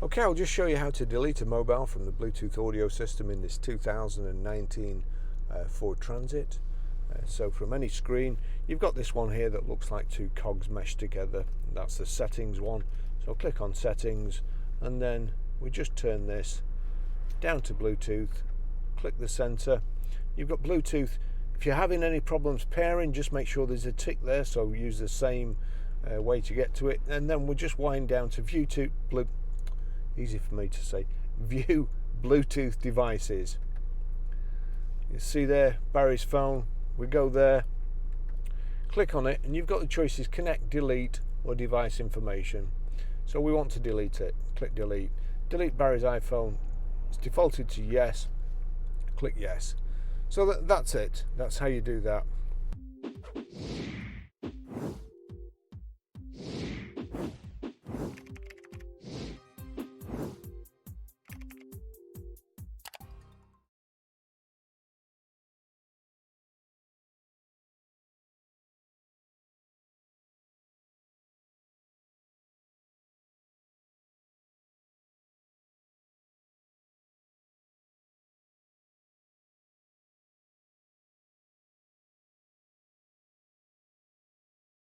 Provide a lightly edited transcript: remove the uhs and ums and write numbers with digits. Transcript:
Okay, I'll just show you how to delete a mobile from the Bluetooth audio system in this 2019 Ford Transit. So from any screen, you've got this one here that looks like two cogs meshed together. That's the settings one. So click on settings, and then we just turn this down to Bluetooth, click the center. You've got Bluetooth. If you're having any problems pairing, just make sure there's a tick there, so use the same way to get to it, and then we'll just wind down to view Bluetooth devices. You see there Barry's phone. We go there, click on it, and you've got the choices: connect, delete, or device information. So we want to delete it. Click delete. Delete Barry's iPhone. It's defaulted to yes. Click yes. So that's it. That's how you do that.